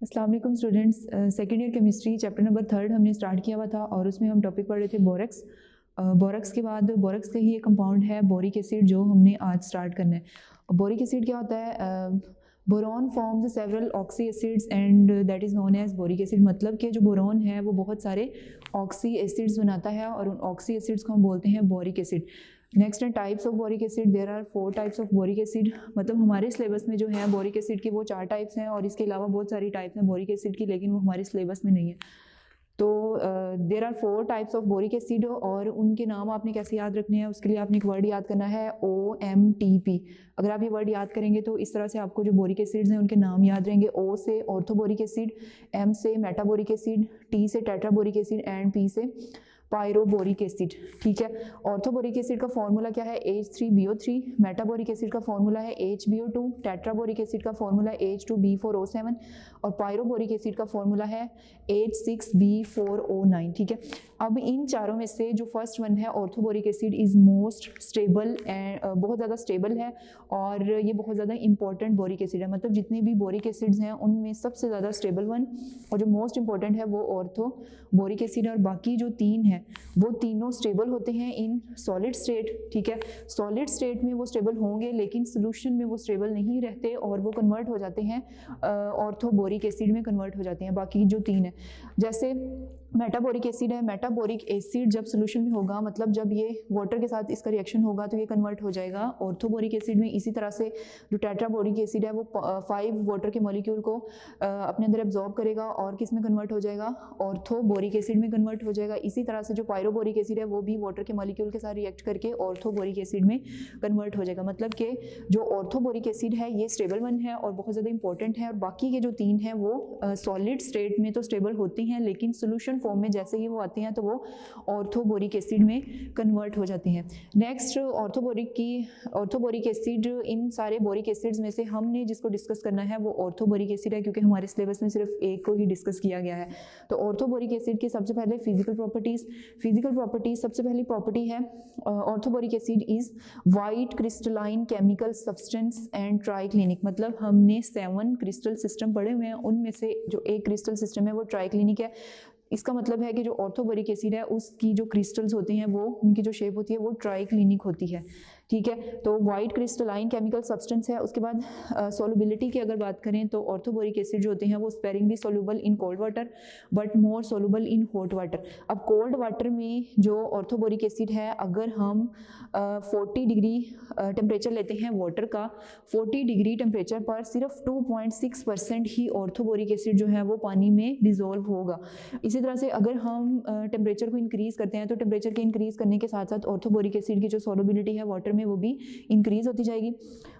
अस्सलाम वालेकुम students. Second year chemistry chapter number 3 हमने स्टार्ट किया हुआ था और उसमें हम टॉपिक पढ़ रहे थे बोरेक्स। बोरेक्स के बाद बोरेक्स का ही एक कंपाउंड है बोरिक एसिड जो हमने आज स्टार्ट करना है। बोरिक एसिड क्या होता है? Boron forms several oxy acids and that is known as boric acid. मतलब कि जो बोरॉन है वो बहुत सारे ऑक्सी एसिड्स बनाता है और उन ऑक्सी एसिड्स को हम बोलते हैं बोरिक एसिड। नेक्स्ट है types of boric acid. There are 4 types of boric acid. मतलब हमारे सिलेबस में जो है बोरिक एसिड की वो 4 टाइप्स हैं और इसके अलावा बहुत सारी टाइप्स हैं बोरिक एसिड की, लेकिन वो हमारे सिलेबस में नहीं है। तो there are 4 types of boric acid और उनके नाम आपने कैसे याद रखने हैं, उसके लिए आपने एक वर्ड याद करना है OMTP। अगर आप ये वर्ड याद करेंगे तो इस तरह से आपको जो बोरिक एसिड्स हैं उनके नाम याद रहेंगे। O से ऑर्थोबोरिक एसिड, M से मेटाबोरिक एसिड, T से टेट्राबोरिक एसिड एंड P से पायरोबोरिक एसिड। ठीक है। ऑर्थोबोरिक एसिड का फॉर्मूला क्या है? H3BO3। मेटाबोरिक एसिड का फॉर्मूला है HBO2। टेट्राबोरिक एसिड का फॉर्मूला है H2B4O7 और पायरोबोरिक एसिड का फॉर्मूला है H6B4O9। ठीक है। अब इन चारों में से जो फर्स्ट वन है orthoboric acid is most stable and बहुत ज़्यादा स्टेबल है और ये बहुत ज़्यादा इंपॉर्टेंट बोरिक एसिड है। मतलब जितने भी बोरिक एसिड्स हैं उनमें सबसे ज़्यादा स्टेबल वन और जो मोस्ट इंपॉर्टेंट है वो ऑर्थोबोरिक एसिड। और बाकी जो 3 है वो तीनों स्टेबल होते हैं इन सॉलिड स्टेट। ठीक है। सॉलिड स्टेट में वो स्टेबल होंगे लेकिन सोल्यूशन में वो स्टेबल नहीं रहते और वो कन्वर्ट हो जाते हैं ऑर्थोबोरिक एसिड में कन्वर्ट हो जाते हैं। बाकी जो 3 है, जैसे मेटाबोरिक एसिड है। मेटाबोरिक एसिड जब सोल्यूशन में होगा, मतलब जब ये वाटर के साथ इसका रिएक्शन होगा तो ये कन्वर्ट हो जाएगा ऑर्थोबोरिक एसिड में। इसी तरह से जो टेट्राबोरिक एसिड है वो 5 वाटर के मॉलिक्यूल को अपने अंदर एब्जॉर्ब करेगा और किस में कन्वर्ट हो जाएगा? ऑर्थोबोरिक एसिड में कन्वर्ट हो जाएगा। इसी तरह से जो पायरोबोरिक एसिड है वो भी वाटर के मॉलिक्यूल के साथ रिएक्ट करके ऑर्थोबोरिक एसिड में कन्वर्ट हो जाएगा। मतलब कि जो ऑर्थोबोरिक एसिड है ये स्टेबल वन है और बहुत ज़्यादा इंपॉर्टेंट है और बाकी के जो 3 हैं वो सॉलिड स्टेट में तो स्टेबल होते हैं लेकिन सोल्यूशन फॉर्म में जैसे ही वो आते हैं तो वो ऑर्थोबोरिक एसिड में कन्वर्ट हो जाते हैं। नेक्स्ट ऑर्थोबोरिक एसिड, इन सारे बोरिक एसिड्स में से हमने जिसको डिस्कस करना है वो ऑर्थोबोरिक एसिड है क्योंकि हमारे सिलेबस में सिर्फ एक को ही डिस्कस किया गया है। तो ऑर्थोबोरिक एसिड की सबसे पहले फिजिकल प्रॉपर्टीज सबसे पहली प्रॉपर्टी है orthoboric acid is white crystalline chemical substance and triclinic. मतलब हमने 7 क्रिस्टल सिस्टम पढ़े हुए हैं, उनमें से जो एक क्रिस्टल सिस्टम है वो ट्राइक्लिनिक है। इसका मतलब है कि जो ऑर्थोबोरिक एसिड है उसकी जो क्रिस्टल्स होते हैं वो उनकी जो शेप होती है वो ट्राइक्लिनिक होती है। ठीक है। तो वाइट क्रिस्टलाइन केमिकल सब्सटेंस है। उसके बाद सोलुबिलिटी की अगर बात करें तो ऑर्थोबोरिक एसिड जो होते हैं वो sparingly soluble in cold water but more soluble in hot water. अब कोल्ड वाटर में जो ऑर्थोबोरिक एसिड है, अगर हम 40 डिग्री टेम्परेचर लेते हैं वाटर का, 40 डिग्री टेम्परेचर पर सिर्फ 2.6% ही ऑर्थोबोरिक एसिड जो है वो पानी में डिजोल्व होगा। इसी तरह से अगर हम टेम्परेचर को इंक्रीज करते हैं तो टेम्परेचर के इंक्रीज करने के साथ साथ ऑर्थोबोरिक एसिड की जो सोलुबिलिटी है वाटर में वो भी इंक्रीज होती जाएगी।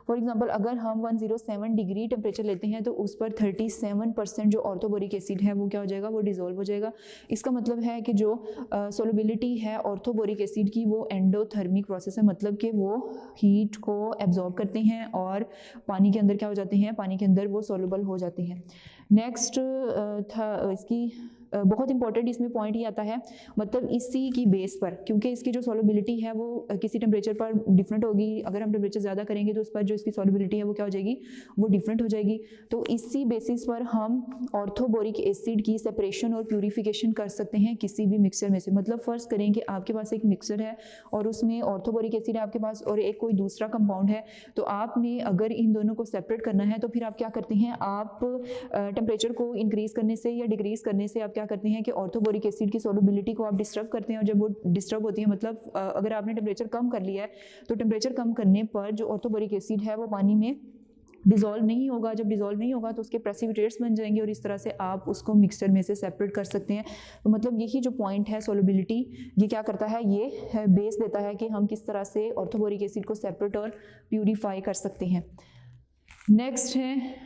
फॉर एग्जांपल अगर हम 107 डिग्री टेम्परेचर लेते हैं तो उस पर 37% जो ऑर्थोबोरिक एसिड है वो क्या हो जाएगा? वो डिजोल्व हो जाएगा। इसका मतलब है कि जो सोलुबिलिटी है ऑर्थोबोरिक एसिड की वो एंडोथर्मिक प्रोसेस है, मतलब कि वो हीट को एब्जॉर्ब करते हैं और पानी के अंदर क्या हो जाते हैं? पानी के अंदर वो सोलुबल हो जाते हैं। नेक्स्ट इसकी बहुत इंपॉर्टेंट इसमें पॉइंट ये आता है, मतलब इसी की बेस पर, क्योंकि इसकी जो सोलुबिलिटी है वो किसी टेम्परेचर पर डिफरेंट होगी। अगर हम टेम्परेचर ज़्यादा करेंगे तो उस पर जो इसकी सोलुबिलिटी है वो क्या हो जाएगी? वो डिफरेंट हो जाएगी। तो इसी बेसिस पर हम ऑर्थोबोरिक एसिड की सेपरेशन और प्यूरिफिकेशन कर सकते हैं किसी भी मिक्सचर में से। मतलब फर्ज करें कि आपके पास एक मिक्सचर है और उसमें ऑर्थोबोरिक एसिड है आपके पास और एक कोई दूसरा कंपाउंड है, तो आपने अगर इन दोनों को सेपरेट करना है तो फिर आप क्या करते हैं? आप टेम्परेचर को इंक्रीज करने से या डिक्रीज करने से आप क्या करते हैं कि ऑर्थोबोरिक एसिड की सोलुबिलिटी को आप डिस्टर्ब करते हैं और जब वो डिस्टर्ब होती है, मतलब अगर आपने टेम्परेचर कम कर लिया है तो टेम्परेचर कम करने पर जो ऑर्थोबोरिक एसिड है वो पानी में डिजोल्व नहीं होगा। जब डिजोल्व नहीं होगा तो उसके प्रेसिपिटेट्स बन जाएंगे और इस तरह से आप उसको मिक्सचर में से सेपरेट कर सकते हैं। तो मतलब यही जो पॉइंट है सोलुबिलिटी, ये क्या करता है? ये बेस देता है कि हम किस तरह से ऑर्थोबोरिक एसिड को सेपरेट और प्यूरिफाई कर सकते हैं। नेक्स्ट है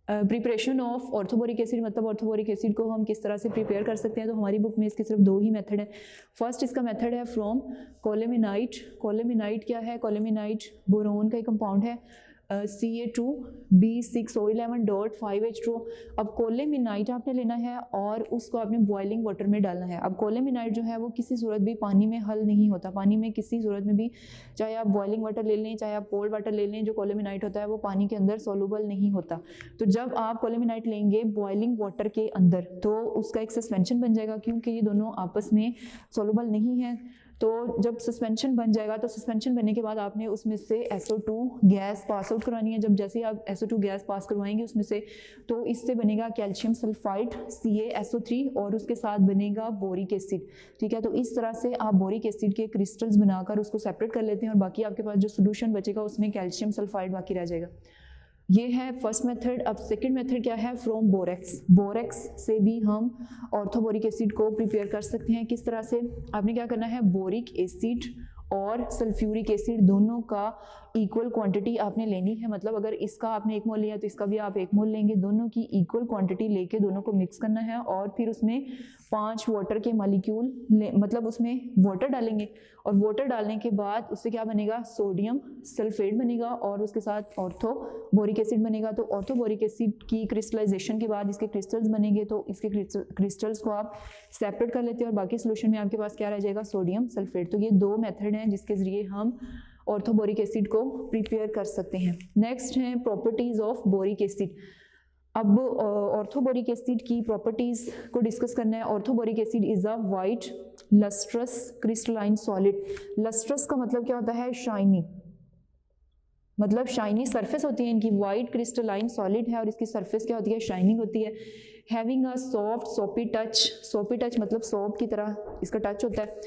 प्रिपरेशन ऑफ ऑर्थोबोरिक एसिड। मतलब ऑर्थोबोरिक एसिड को हम किस तरह से प्रिपेयर कर सकते हैं, तो हमारी बुक में इसके सिर्फ 2 ही मेथड है। फर्स्ट इसका मेथड है फ्रॉम कोलेमिनाइट। कोलेमिनाइट क्या है? कोलेमिनाइट बोरोन का एक कंपाउंड है। Ca2B6O11.5H2O। अब कोलेमिनाइट आपने लेना है और उसको आपने बॉइलिंग वाटर में डालना है। अब कोलेमिनाइट जो है वो किसी सूरत भी पानी में हल नहीं होता, पानी में किसी सूरत में भी, चाहे आप बॉइलिंग वाटर ले लें चाहे आप कोल्ड वाटर ले लें, जो कोलेमिनाइट होता है वो पानी के अंदर सॉल्युबल नहीं होता। तो जब आप कोलेमिनाइट लेंगे बॉइलिंग वाटर के अंदर तो उसका एक सस्पेंशन बन जाएगा, क्योंकि ये दोनों आपस में सॉल्युबल नहीं है। तो जब सस्पेंशन बन जाएगा तो सस्पेंशन बनने के बाद आपने उसमें से SO2 गैस पास आउट करवानी है। जब जैसे ही आप SO2 गैस पास करवाएंगे उसमें से, तो इससे बनेगा कैल्शियम सल्फाइड CaSO3 और उसके साथ बनेगा बोरिक एसिड। ठीक है, तो इस तरह से आप बोरिक एसिड के क्रिस्टल्स बनाकर उसको सेपरेट कर लेते हैं और बाकी आपके पास जो सोल्यूशन बचेगा उसमें कैल्शियम सल्फाइड बाकी रह जाएगा। ये है फर्स्ट मेथड। अब सेकंड मेथड क्या है, फ्रॉम बोरेक्स। बोरेक्स से भी हम ऑर्थोबोरिक एसिड को प्रिपेयर कर सकते हैं। किस तरह से, आपने क्या करना है, बोरिक एसिड और सल्फ्यूरिक एसिड दोनों का इक्वल क्वांटिटी आपने लेनी है। मतलब अगर इसका आपने 1 मोल लिया तो इसका भी आप 1 मोल लेंगे, दोनों की इक्वल क्वांटिटी लेके दोनों को मिक्स करना है और फिर उसमें 5 वाटर के मॉलिक्यूल मतलब उसमें वाटर डालेंगे और वाटर डालने के बाद उससे क्या बनेगा, सोडियम सल्फेट बनेगा और उसके साथ ऑर्थोबोरिक एसिड बनेगा। तो ऑर्थोबोरिक एसिड की क्रिस्टलाइजेशन के बाद इसके क्रिस्टल्स बनेंगे, तो इसके क्रिस्टल्स को आप सेपरेट कर लेते हैं और बाकी सोल्यूशन में आपके पास क्या रह जाएगा, सोडियम सल्फेट। तो ये 2 मेथड हैं जिसके जरिए हम ऑर्थोबोरिक एसिड को प्रिपेयर कर सकते हैं। नेक्स्ट है प्रॉपर्टीज ऑफ बोरिक एसिड। अब ऑर्थोबोरिक एसिड की प्रॉपर्टीज को डिस्कस करना है। Orthoboric acid is a white lustrous crystalline solid. Lustrous का मतलब क्या होता है, शाइनी, मतलब शाइनी सरफेस होती है इनकी। वाइट क्रिस्टलाइन सॉलिड है और इसकी सरफेस क्या होती है, शाइनिंग होती है। हैविंग अ सॉफ्ट सोपी टच, सोपी टच मतलब सॉप की तरह इसका टच होता है।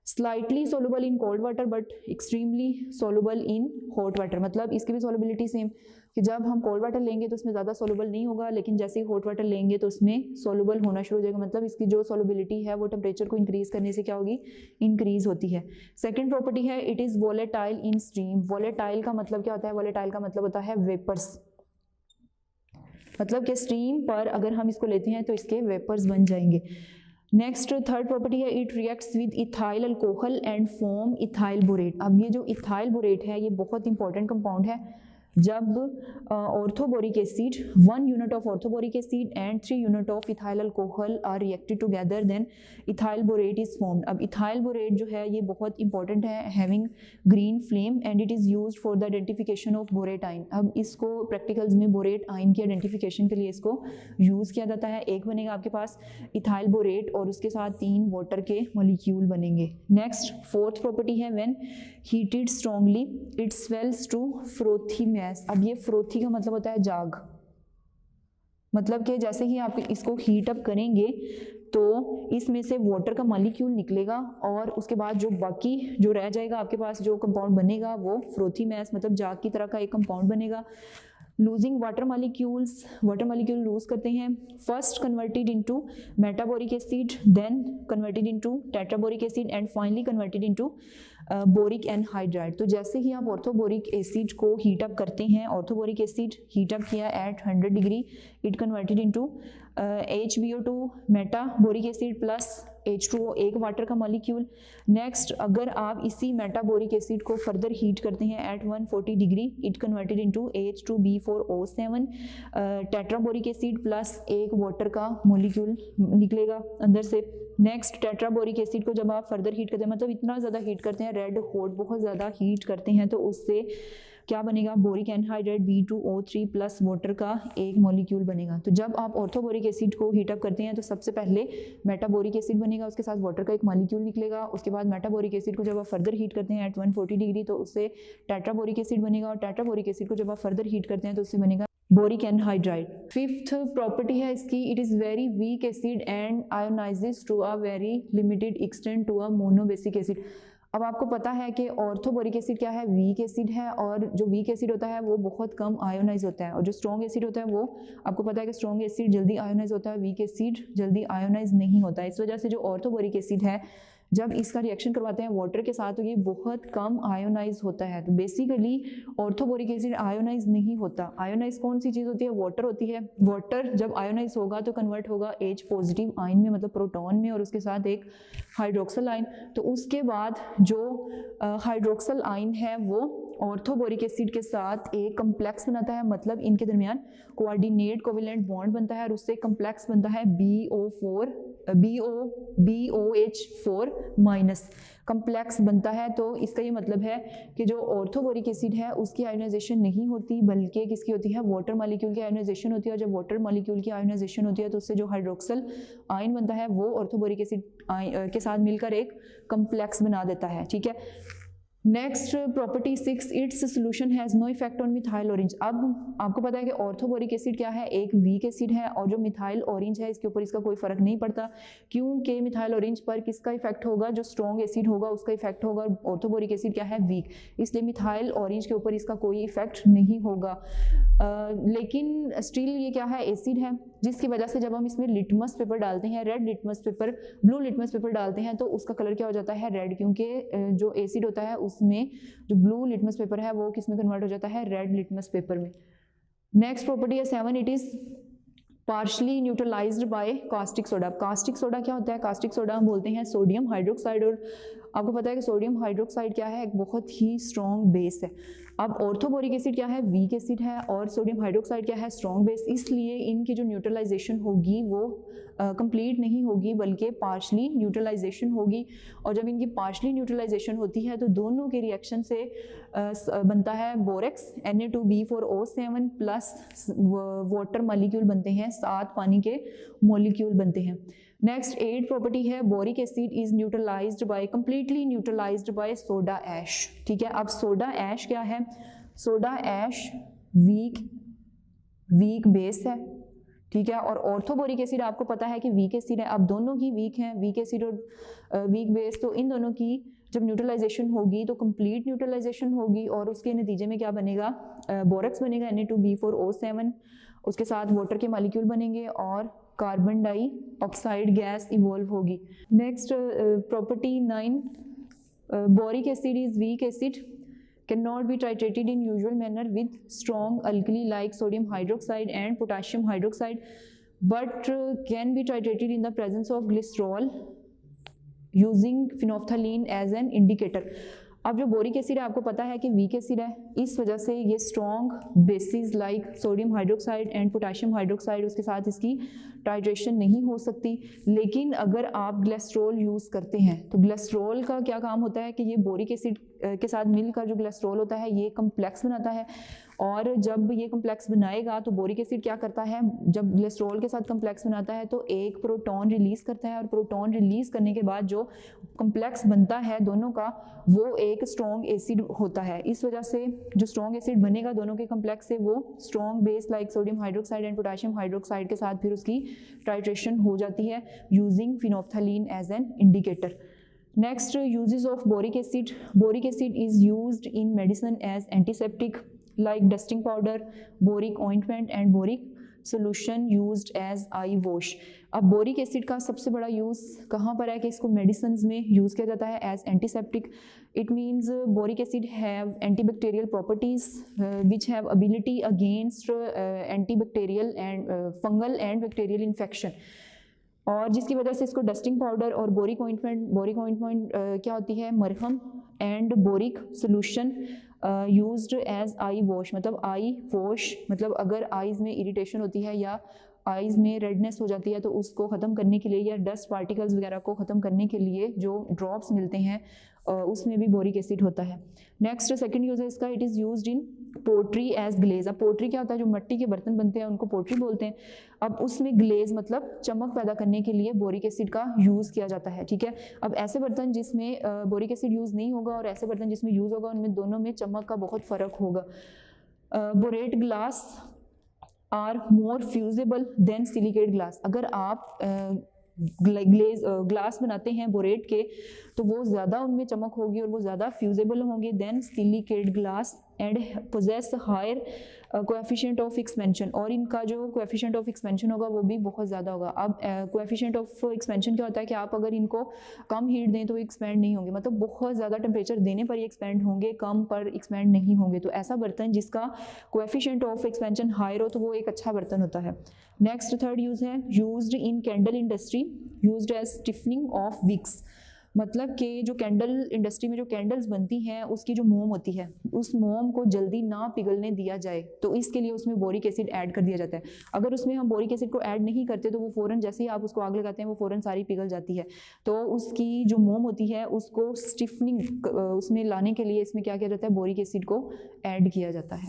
Slightly soluble in cold water but extremely soluble in hot water, मतलब इसकी भी सोलबिलिटी सेम कि जब हम कोल्ड वाटर लेंगे तो उसमें ज़्यादा सोलुबल नहीं होगा, लेकिन जैसे ही हॉट वाटर लेंगे तो उसमें सोलुबल होना शुरू हो जाएगा। मतलब इसकी जो सोलबिलिटी है वो टेम्परेचर को इंक्रीज करने से क्या होगी, इंक्रीज होती है। सेकेंड प्रॉपर्टी है it is volatile in stream. Volatile का मतलब क्या होता है, वोलेटाइल का मतलब होता है वेपर्स, मतलब कि स्ट्रीम पर अगर हम इसको लेते हैं तो इसके वेपर्स बन जाएंगे। नेक्स्ट थर्ड प्रॉपर्टी है it reacts with ethyl alcohol and form ethyl borate. अब ये जो इथाइल बोरेट है ये बहुत इंपॉर्टेंट कंपाउंड है। जब orthoboric acid 1 unit of orthoboric acid and 3 unit of ethyl alcohol are reacted together then ethyl borate is formed. अब ethyl borate जो है ये बहुत इंपॉर्टेंट है, having green flame and it is used for the identification of borate ion. अब इसको practicals में borate आइन की आइडेंटिफिकेशन के लिए इसको यूज़ किया जाता है। एक बनेगा आपके पास इथाइल बोरेट और उसके साथ 3 वाटर के मॉलिक्यूल बनेंगे। नेक्स्ट फोर्थ प्रॉपर्टी है when heated strongly it swells to frothy mass. अब ये फ्रोथी का मतलब होता है जाग, मतलब कि जैसे ही आप इसको हीट अप करेंगे तो इसमें से वाटर का मॉलिक्यूल निकलेगा और उसके बाद जो बाकी जो रह जाएगा आपके पास जो कंपाउंड बनेगा वो फ्रोथी मैस मतलब जाग की तरह का एक कंपाउंड बनेगा। लूजिंग वाटर मॉलिक्यूल लूज करते हैं। First converted into metaboric acid, then converted into tetraboric acid and finally converted into boric anhydride. तो जैसे ही आप ऑर्थोबोरिक एसिड को हीट अप करते हैं, ऑर्थोबोरिक एसिड हीट अप किया at 100 degree, it converted into HBO2 metaboric acid plus H2O एक water का मॉलिक्यूल। नेक्स्ट अगर आप इसी मेटाबोरिक एसिड को फर्दर हीट करते हैं at 140 degree, it converted into H2B4O7 टेट्राबोरिक acid plus एक वाटर का मॉलिक्यूल निकलेगा अंदर से। नेक्स्ट टेट्राबोरिक एसिड को जब आप फर्दर हीट करते हैं, मतलब इतना ज़्यादा हीट करते हैं, रेड हॉट बहुत ज़्यादा हीट करते हैं, तो उससे क्या बनेगा, boric anhydride B2O3 plus water का एक मॉलिक्यूल बनेगा। तो जब आप ऑर्थोबोरिक एसिड को हीट अप करते हैं तो सबसे पहले मेटाबोरिक एसिड बनेगा, उसके साथ वाटर का एक मॉलिक्यूल निकलेगा। उसके बाद मेटाबोरिक एसिड को जब आप फर्दर हीट करते हैं एट 140 डिग्री तो उससे टेट्राबोरिक एसिड बनेगा और टेट्राबोरिक एसिड को जब आप फर्दर हीट करते हैं तो उससे बनेगा बोरिक एनहाइड्राइड। फिफ्थ प्रॉपर्टी है इसकी it is very weak acid and ionises to a very limited extent to a monobasic acid. अब आपको पता है कि ऑर्थोबोरिक एसिड क्या है, वीक एसिड है, और जो वीक एसिड होता है वो बहुत कम आयोनाइज होता है, और जो स्ट्रॉन्ग एसिड होता है वो आपको पता है कि स्ट्रॉन्ग एसिड जल्दी आयोनाइज होता है, वीक एसिड जल्दी आयोनाइज नहीं होता है। इस वजह से जो ऑर्थोबोरिक एसिड है जब इसका रिएक्शन करवाते हैं वाटर के साथ तो ये बहुत कम आयोनाइज होता है। तो बेसिकली ऑर्थोबोरिक एसिड आयोनाइज नहीं होता। आयोनाइज कौन सी चीज़ होती है, वाटर होती है। वाटर जब आयोनाइज होगा तो कन्वर्ट होगा H पॉजिटिव आयन में, मतलब प्रोटॉन में, और उसके साथ एक हाइड्रोक्सल आयन। तो उसके बाद जो हाइड्रोक्सल आयन है वो ऑर्थोबोरिक एसिड के साथ एक कम्प्लेक्स बनाता है, मतलब इनके दरमियान कोऑर्डिनेट कोवेलेंट बॉन्ड बनता है और उससे कम्प्लेक्स बनता है BOH4 माइनस कम्प्लेक्स बनता है। तो इसका ये मतलब है कि जो ऑर्थोबोरिक एसिड है उसकी आयोनाइजेशन नहीं होती, बल्कि किसकी होती है, वाटर मॉलिक्यूल की आयोनाइजेशन होती है। और जब वाटर मॉलिक्यूल की आयोनाइजेशन होती है तो उससे जो हाइड्रोक्सल आयन बनता है वो ऑर्थोबोरिक एसिड के साथ मिलकर एक कम्प्लेक्स बना देता है, ठीक है। Next property 6, its solution has no effect on methyl orange. अब आपको पता है कि ऑर्थोबोरिक एसिड क्या है, एक वीक एसिड है, और जो मिथाइल ऑरेंज है इसके ऊपर इसका कोई फर्क नहीं पड़ता, क्योंकि मिथाइल ऑरेंज पर किसका इफेक्ट होगा, जो स्ट्रॉन्ग एसिड होगा उसका इफेक्ट होगा, और ऑर्थोबोरिक एसिड क्या है, वीक, इसलिए मिथाइल ऑरेंज के ऊपर इसका कोई इफेक्ट नहीं होगा। लेकिन स्टिल ये क्या है, एसिड है, जिसकी वजह से जब हम इसमें लिटमस पेपर डालते हैं, red litmus paper, blue litmus paper डालते हैं तो उसका कलर क्या हो जाता है, रेड, क्योंकि जो एसिड होता है उसमें जो ब्लू लिटमस पेपर है वो किस में कन्वर्ट हो जाता है, रेड लिटमस पेपर में। नेक्स्ट प्रॉपर्टी है 7, it is partially neutralized by caustic soda. Caustic soda क्या होता है, कास्टिक सोडा हम बोलते हैं सोडियम हाइड्रोक्साइड, और आपको पता है कि सोडियम हाइड्रोक्साइड क्या है, एक बहुत ही स्ट्रॉन्ग बेस है। अब ऑर्थोबोरिक एसिड क्या है, वीक एसिड है, और सोडियम हाइड्रोक्साइड क्या है, स्ट्रॉन्ग बेस, इसलिए इनकी जो न्यूट्रलाइजेशन होगी वो कंप्लीट नहीं होगी बल्कि पार्शली न्यूट्रलाइजेशन होगी। और जब इनकी पार्शली न्यूट्रलाइजेशन होती है तो दोनों के रिएक्शन से बनता है borax Na2B4O7 plus water molecule बनते हैं, 7 पानी के मॉलिक्यूल बनते हैं। नेक्स्ट 8 प्रॉपर्टी है boric acid is neutralized by, completely neutralized by soda ash, ठीक है। अब सोडा ऐश क्या है, सोडा ऐश वीक बेस है, ठीक है। और ऑर्थोबोरिक एसिड आपको पता है कि वीक एसिड है। अब दोनों ही वीक हैं, वीक एसिड और वीक बेस, तो इन दोनों की जब न्यूट्रलाइजेशन होगी तो कंप्लीट न्यूट्रलाइजेशन होगी और उसके नतीजे में क्या बनेगा, बोरेक्स बनेगा Na2B4O7, उसके साथ वाटर के मॉलिक्यूल बनेंगे और कार्बन डाइऑक्साइड गैस इवॉल्व होगी। Next property 9, boric acid is weak acid, cannot be titrated in usual manner with strong alkali like sodium hydroxide and potassium hydroxide, but can be titrated in the presence of glycerol using phenolphthalein as an indicator। अब जो boric acid है आपको पता है कि weak acid है, इस वजह से ये strong bases like sodium hydroxide and potassium hydroxide उसके साथ इसकी टाइट्रेशन नहीं हो सकती। लेकिन अगर आप ग्लिसरॉल यूज़ करते हैं तो ग्लिसरॉल का क्या काम होता है कि ये बोरिक एसिड के साथ मिलकर जो ग्लिसरॉल होता है ये कम्प्लेक्स बनाता है, और जब ये कम्प्लेक्स बनाएगा तो बोरिक एसिड क्या करता है, जब ग्लिसरॉल के साथ कम्प्लेक्स बनाता है तो एक प्रोटॉन रिलीज करता है, और प्रोटॉन रिलीज करने के बाद जो कम्प्लेक्स बनता है दोनों का वो एक स्ट्रॉन्ग एसिड होता है। इस वजह से जो स्ट्रॉन्ग एसिड बनेगा दोनों के कम्प्लेक्स से वो strong base like sodium hydroxide and potassium hydroxide के साथ फिर उसकी टाइट्रेशन हो जाती है using phenolphthalein as an indicator. Next uses of boric acid, boric acid is used in medicine as antiseptic like dusting powder, boric ointment and boric solution used as eye wash। अब boric acid का सबसे बड़ा use कहाँ पर है कि इसको medicine में यूज़ किया जाता है as antiseptic. It means boric acid have antibacterial properties which have ability against antibacterial and fungal and bacterial infection, और जिसकी वजह से इसको डस्टिंग पाउडर और बोरिक ऑइंटमेंट क्या होती है, मरहम and boric solution used as eye wash. मतलब आई वॉश मतलब अगर आईज में इरिटेशन होती है या आईज में रेडनेस हो जाती है तो उसको ख़त्म करने के लिए या डस्ट पार्टिकल्स वगैरह को ख़त्म करने के लिए जो ड्रॉप्स मिलते हैं उसमें भी बोरिक एसिड होता है। नेक्स्ट सेकंड यूज है इसका, it is used in pottery as glaze. अब पोट्री क्या होता है, जो मिट्टी के बर्तन बनते हैं उनको पोट्री बोलते हैं। अब उसमें ग्लेज मतलब चमक पैदा करने के लिए बोरिक एसिड का यूज़ किया जाता है, ठीक है। अब ऐसे बर्तन जिसमें बोरिक एसिड यूज़ नहीं होगा और ऐसे बर्तन जिसमें यूज़ होगा उनमें दोनों में चमक का बहुत फ़र्क होगा। Borate glass are more fusible than silicate glass. अगर आप ग्लास बनाते हैं बोरेट के तो वो ज़्यादा उनमें चमक होगी और वो ज़्यादा फ्यूजेबल होंगे than silicate glass and possess higher coefficient of expansion, और इनका जो कोएफिशिएंट ऑफ एक्सपेंशन होगा वो भी बहुत ज़्यादा होगा। अब कोएफिशिएंट ऑफ एक्सपेंशन क्या होता है कि आप अगर इनको कम हीट दें तो एक्सपेंड नहीं होंगे, मतलब बहुत ज़्यादा टेम्परेचर देने पर ये एक्सपेंड होंगे, कम पर एक्सपेंड नहीं होंगे। तो ऐसा बर्तन जिसका कोएफिशिएंट ऑफ एक्सपेंशन हायर हो तो वो एक अच्छा बर्तन होता है। नेक्स्ट थर्ड यूज़ है used in candle industry, used as stiffening of wicks. मतलब कि जो कैंडल इंडस्ट्री में जो कैंडल्स बनती हैं उसकी जो मोम होती है उस मोम को जल्दी ना पिघलने दिया जाए, तो इसके लिए उसमें बोरिक एसिड ऐड कर दिया जाता है। अगर उसमें हम बोरिक एसिड को ऐड नहीं करते तो वो फ़ौरन जैसे ही आप उसको आग लगाते हैं वो फ़ौरन सारी पिघल जाती है। तो उसकी जो मोम होती है उसको स्टिफनिंग उसमें लाने के लिए इसमें क्या किया जाता है, बोरिक एसिड को ऐड किया जाता है।